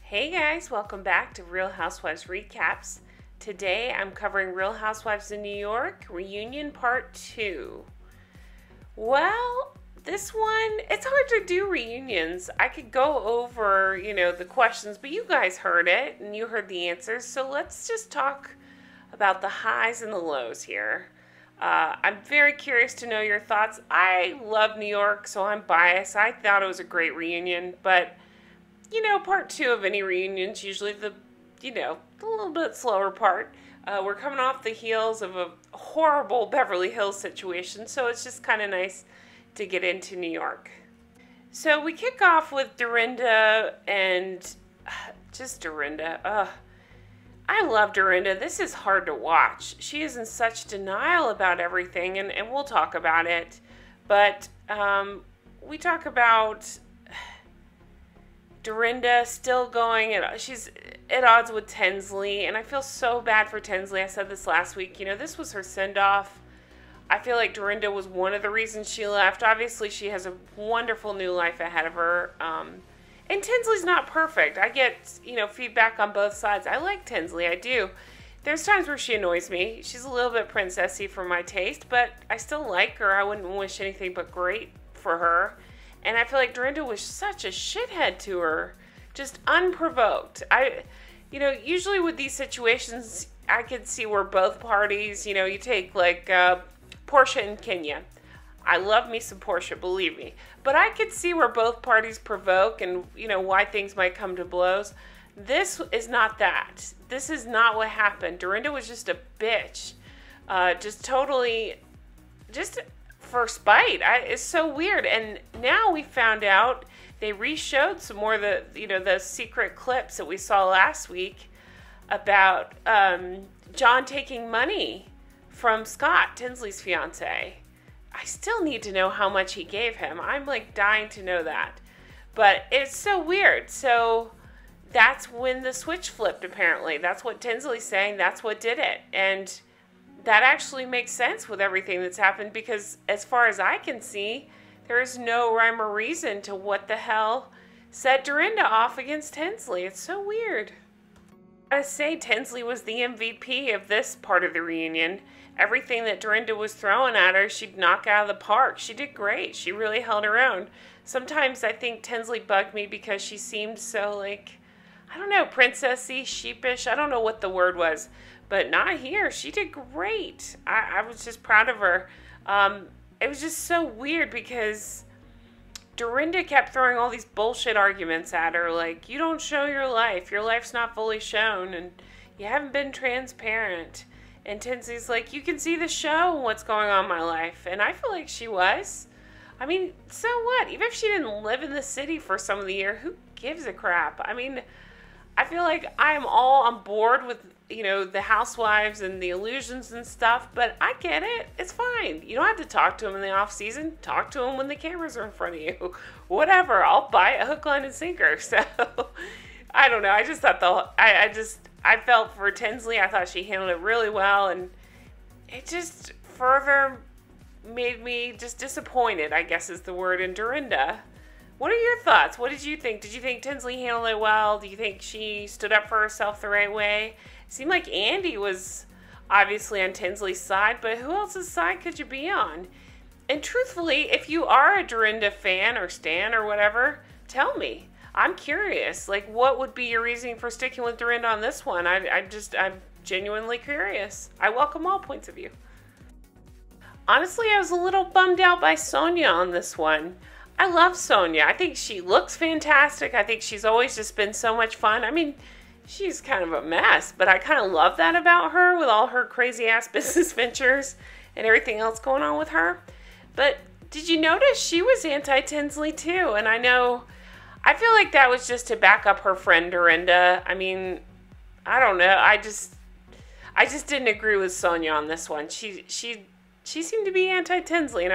Hey guys, welcome back to Real Housewives Recaps. Today I'm covering Real Housewives in New York Reunion Part 2. Well, this one, it's hard to do reunions. I could go over, the questions, but you guys heard it and you heard the answers. So let's just talk about the highs and the lows here. I'm very curious to know your thoughts. I love New York, so I'm biased. I thought it was a great reunion, but part 2 of any reunion is usually the little bit slower part. We're coming off the heels of a horrible Beverly Hills situation, so it's just kind of nice to get into New York. So we kick off with Dorinda and just Dorinda. I love Dorinda. This is hard to watch. She is in such denial about everything, and we'll talk about it. But we talk about Dorinda still going, and she's at odds with Tinsley, and I feel so bad for Tinsley. I said this last week. This was her send-off. I feel like Dorinda was one of the reasons she left. Obviously, she has a wonderful new life ahead of her. And Tinsley's not perfect. I get, feedback on both sides. I like Tinsley, I do. There's times where she annoys me. She's a little bit princessy for my taste, but I still like her. I wouldn't wish anything but great for her. And I feel like Dorinda was such a shithead to her, just unprovoked. Usually with these situations, I could see where both parties, you take like Portia and Kenya. I love me some Portia, believe me. But I could see where both parties provoke and, why things might come to blows. This is not that. This is not what happened. Dorinda was just a bitch. Just for spite. It's so weird. And now we found out they re-showed some more of the secret clips that we saw last week about John taking money from Scott, Tinsley's fiance. I still need to know how much he gave him. I'm like dying to know that. But it's so weird. So that's when the switch flipped, apparently. That's what Tinsley's saying. That's what did it. And that actually makes sense with everything that's happened, because as far as I can see, there is no rhyme or reason to what the hell set Dorinda off against Tinsley. It's so weird. I gotta say, Tinsley was the MVP of this part of the reunion. Everything that Dorinda was throwing at her, she'd knock out of the park. She did great. She really held her own. Sometimes I think Tinsley bugged me because she seemed so princessy, sheepish. I don't know what the word was, but not here. She did great. I was just proud of her. It was just so weird because Dorinda kept throwing all these bullshit arguments at her, like, you don't show your life. Your life's not fully shown, and you haven't been transparent. And Tinsley's like, you can see the show and what's going on in my life. And I feel like she was. I mean, so what? Even if she didn't live in the city for some of the year, who gives a crap? I mean, I feel like I am all on board with, the housewives and the illusions and stuff, but I get it. It's fine. You don't have to talk to them in the off season. Talk to them when the cameras are in front of you. Whatever. I'll buy a hook, line, and sinker. So, I don't know. I just thought I felt for Tinsley. I thought she handled it really well, and it just further made me just disappointed, I guess is the word, in Dorinda. What are your thoughts? What did you think? Did you think Tinsley handled it well? Do you think she stood up for herself the right way? It seemed like Andy was obviously on Tinsley's side, but who else's side could you be on? And truthfully, if you are a Dorinda fan or stan or whatever, tell me. I'm curious. Like, what would be your reasoning for sticking with Dorinda on this one? I'm genuinely curious. I welcome all points of view. Honestly, I was a little bummed out by Sonja on this one. I love Sonja. I think she looks fantastic. I think she's always just been so much fun. I mean, she's kind of a mess, but I kind of love that about her with all her crazy-ass business ventures and everything else going on with her. But did you notice she was anti-Tinsley too? And I feel like that was just to back up her friend Dorinda. I mean, I don't know. I just didn't agree with Sonja on this one. She seemed to be anti-Tinsley, and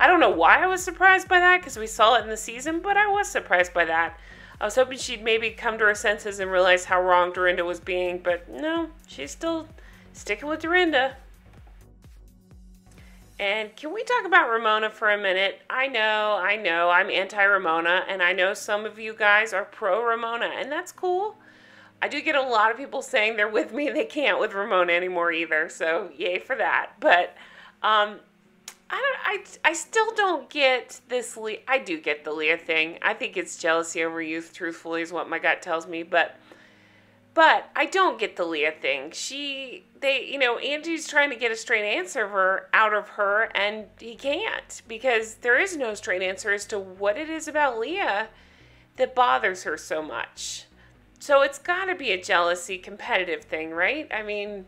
I don't know why I was surprised by that, because we saw it in the season, but I was surprised by that. I was hoping she'd maybe come to her senses and realize how wrong Dorinda was being, but no, she's still sticking with Dorinda. And can we talk about Ramona for a minute? I know, I'm anti-Ramona, and I know some of you guys are pro-Ramona, and that's cool. I do get a lot of people saying they're with me and they can't with Ramona anymore either, so yay for that. But I still don't get this. I do get the Leah thing. I think it's jealousy over youth, truthfully, is what my gut tells me. But I don't get the Leah thing. Andy's trying to get a straight answer out of her, and he can't, because there is no straight answer as to what it is about Leah that bothers her so much. So it's got to be a jealousy, competitive thing, right? I mean,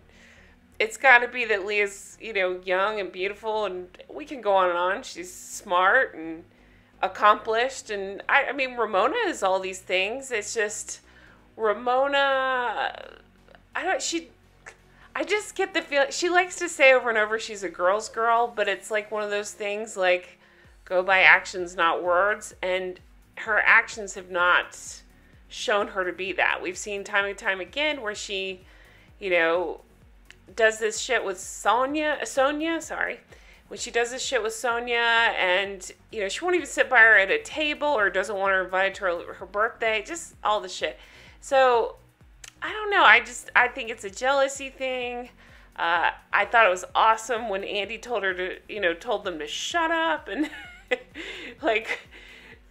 it's got to be that Leah's, young and beautiful, and we can go on and on. She's smart and accomplished, and I mean, Ramona is all these things. It's just Ramona, I just get the feeling, she likes to say over and over she's a girl's girl, but it's like one of those things like, go by actions, not words, and her actions have not shown her to be that. We've seen time and time again where she, does this shit with Sonia, when she does this shit with Sonia, and, she won't even sit by her at a table, or doesn't want her invited to her birthday, just all the shit. So, I don't know, I think it's a jealousy thing. I thought it was awesome when Andy told her to, told them to shut up, and,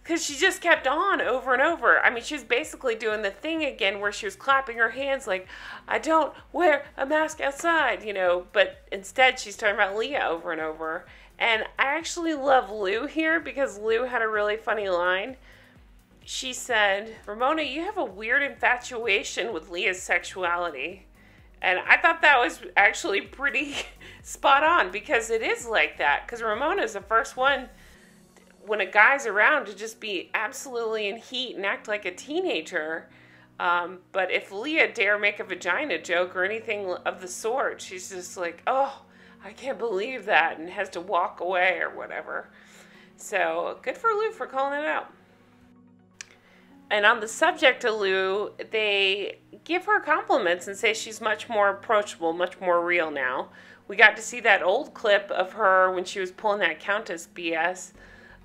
because she just kept on over and over. I mean, she was basically doing the thing again where she was clapping her hands like, I don't wear a mask outside, but instead she's talking about Leah over and over. And I actually love Lou here, because Lou had a really funny line. She said, Ramona, you have a weird infatuation with Leah's sexuality. And I thought that was actually pretty spot on, because it is like that. Because Ramona's the first one, when a guy's around, to just be absolutely in heat and act like a teenager. But if Leah dare make a vagina joke or anything of the sort, she's just like, oh, I can't believe that, and has to walk away or whatever. So good for Lou for calling it out. And on the subject of Lou, they give her compliments and say she's much more approachable, much more real now. We got to see that old clip of her when she was pulling that Countess BS.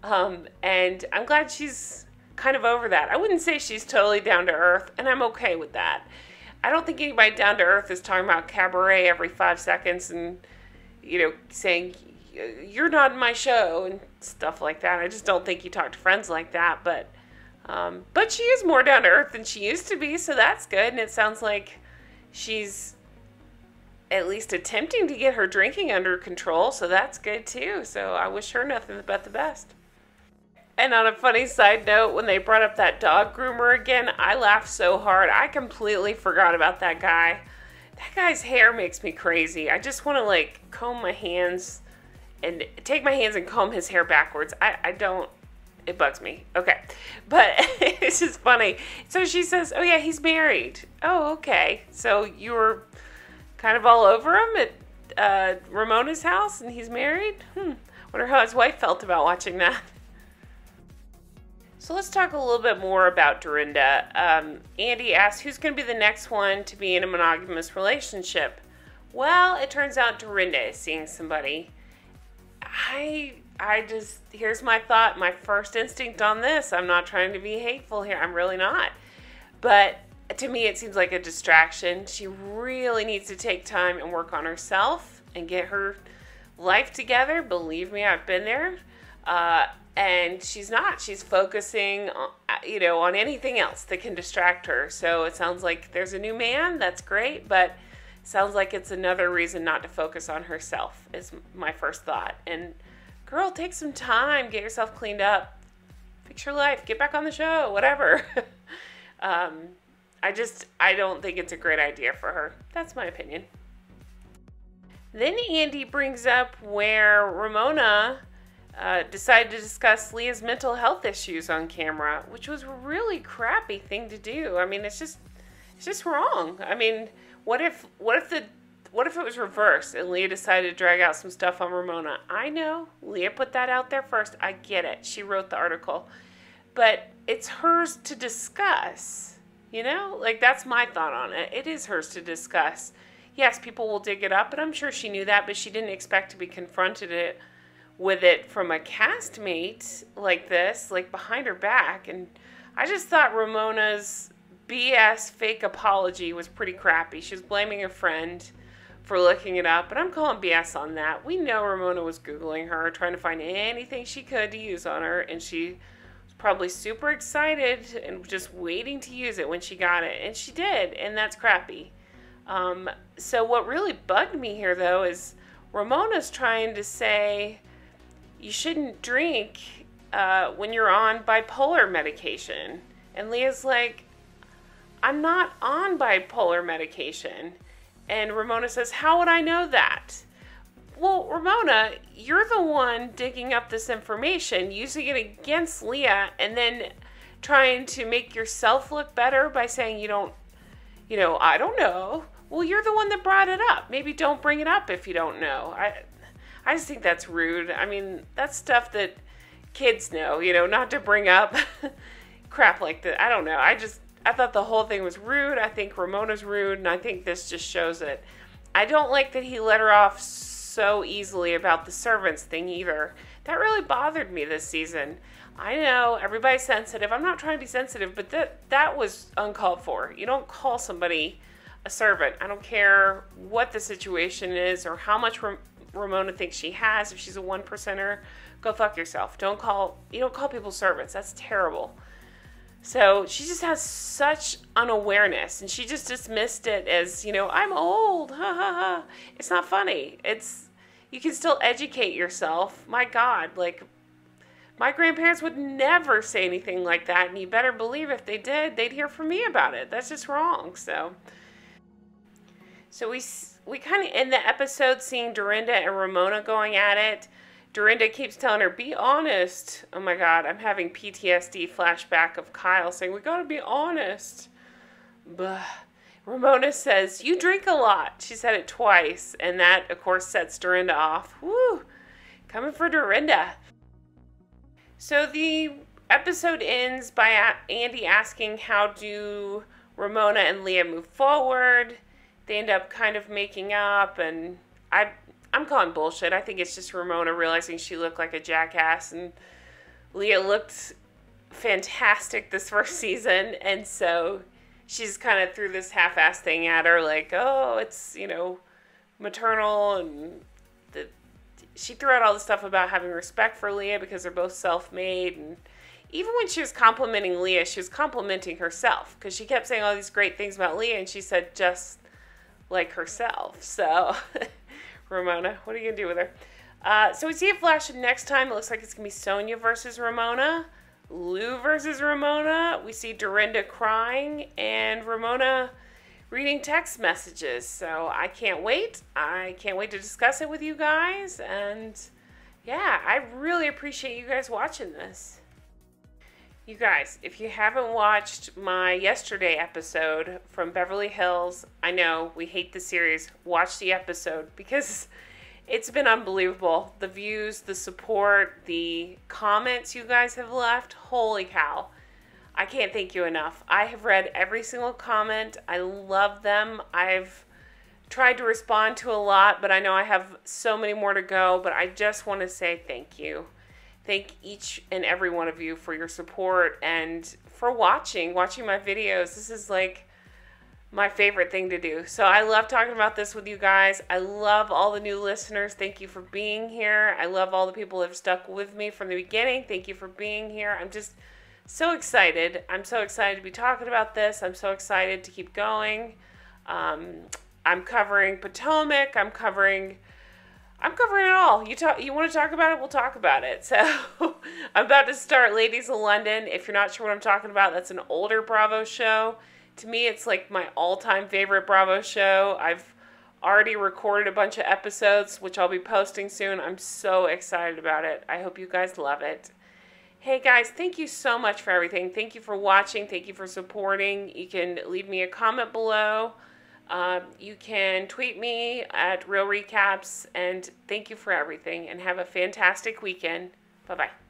And I'm glad she's kind of over that. I wouldn't say she's totally down to earth, and I'm okay with that. I don't think anybody down to earth is talking about cabaret every 5 seconds and, saying, you're not in my show and stuff like that. I just don't think you talk to friends like that, but she is more down to earth than she used to be, so that's good. And it sounds like she's at least attempting to get her drinking under control, so that's good too. So I wish her nothing but the best. And on a funny side note, when they brought up that dog groomer again, I laughed so hard. I completely forgot about that guy. That guy's hair makes me crazy. I just want to comb my hands and take my hands and comb his hair backwards. I don't. It bugs me. Okay. But it's just funny. So she says, oh yeah, he's married. Oh, okay. So you were kind of all over him at Ramona's house, and he's married? Wonder how his wife felt about watching that. So let's talk a little bit more about Dorinda. Andy asked, who's going to be the next one to be in a monogamous relationship? Well, it turns out Dorinda is seeing somebody. Here's my thought, my first instinct on this. I'm not trying to be hateful here. I'm really not. But to me, it seems like a distraction. She really needs to take time and work on herself and get her life together. Believe me, I've been there. And she's not. She's focusing, on anything else that can distract her. So it sounds like there's a new man. That's great. But it sounds like it's another reason not to focus on herself is my first thought. And girl, take some time. Get yourself cleaned up. Fix your life. Get back on the show. Whatever. I don't think it's a great idea for her. That's my opinion. Then Andy brings up where Ramona decided to discuss Leah's mental health issues on camera, which was a really crappy thing to do. I mean, it's just wrong. I mean, what if it was reversed and Leah decided to drag out some stuff on Ramona? I know Leah put that out there first. I get it. She wrote the article, but it's hers to discuss. That's my thought on it. It is hers to discuss. yes, people will dig it up, and I'm sure she knew that, but she didn't expect to be confronted with it from a castmate like this, like behind her back. And I just thought Ramona's BS fake apology was pretty crappy. She was blaming a friend for looking it up, but I'm calling BS on that. We know Ramona was Googling her, trying to find anything she could to use on her, and she was probably super excited and just waiting to use it when she got it, and she did, and that's crappy. So what really bugged me here, though, is Ramona's trying to say you shouldn't drink when you're on bipolar medication, and Leah's like, I'm not on bipolar medication. And Ramona says, how would I know that? Well, Ramona, you're the one digging up this information, using it against Leah, and then trying to make yourself look better by saying I don't know. Well, you're the one that brought it up. Maybe don't bring it up if you don't know. I just think that's rude. I mean, that's stuff that kids know, not to bring up crap like that. I don't know. I thought the whole thing was rude. I think Ramona's rude, and I think this just shows it. I don't like that he let her off so easily about the servants thing either. That really bothered me this season. I know everybody's sensitive. I'm not trying to be sensitive, but that was uncalled for. You don't call somebody a servant. I don't care what the situation is or how much Ramona thinks she has. If she's a 1%er, go fuck yourself. You don't call people servants. That's terrible. So she just has such unawareness, and she just dismissed it as, I'm old, ha ha ha. It's not funny. You can still educate yourself. My God, my grandparents would never say anything like that, and you better believe if they did, they'd hear from me about it. That's just wrong. So we kind of end the episode seeing Dorinda and Ramona going at it. Dorinda keeps telling her, be honest. Oh my God, I'm having PTSD flashback of Kyle saying, we gotta be honest. Bah. Ramona says, you drink a lot. She said it twice, and that, of course, sets Dorinda off. Woo! Coming for Dorinda. So the episode ends by Andy asking how do Ramona and Leah move forward. They end up kind of making up, and I'm calling bullshit. I think it's just Ramona realizing she looked like a jackass, and Leah looked fantastic this first season, and so she's kind of threw this half-ass thing at her, like, oh, it's, maternal, and she threw out all the stuff about having respect for Leah because they're both self-made, and even when she was complimenting Leah, she was complimenting herself, because she kept saying all these great things about Leah, and she said just like herself, so... Ramona, what are you going to do with her? So we see a flash of next time. It looks like it's going to be Sonja versus Ramona, Lou versus Ramona. We see Dorinda crying and Ramona reading text messages. So I can't wait. I can't wait to discuss it with you guys. And yeah, I really appreciate you guys watching this. You guys, if you haven't watched my yesterday episode from Beverly Hills, I know we hate the series, watch the episode because it's been unbelievable. The views, the support, the comments you guys have left, holy cow. I can't thank you enough. I have read every single comment. I love them. I've tried to respond to a lot, but I know I have so many more to go, but I just want to say thank you. Thank each and every one of you for your support and for watching my videos. This is like my favorite thing to do. So I love talking about this with you guys. I love all the new listeners. Thank you for being here. I love all the people that have stuck with me from the beginning. Thank you for being here. I'm just so excited. I'm so excited to be talking about this. I'm so excited to keep going. I'm covering Potomac. I'm covering it all. You want to talk about it? We'll talk about it. So I'm about to start Ladies of London. If you're not sure what I'm talking about, that's an older Bravo show. To me, it's like my all-time favorite Bravo show. I've already recorded a bunch of episodes, which I'll be posting soon. I'm so excited about it. I hope you guys love it. Hey guys, thank you so much for everything. Thank you for watching. Thank you for supporting. You can leave me a comment below. You can tweet me at Real Recaps, and thank you for everything, and have a fantastic weekend. Bye-bye.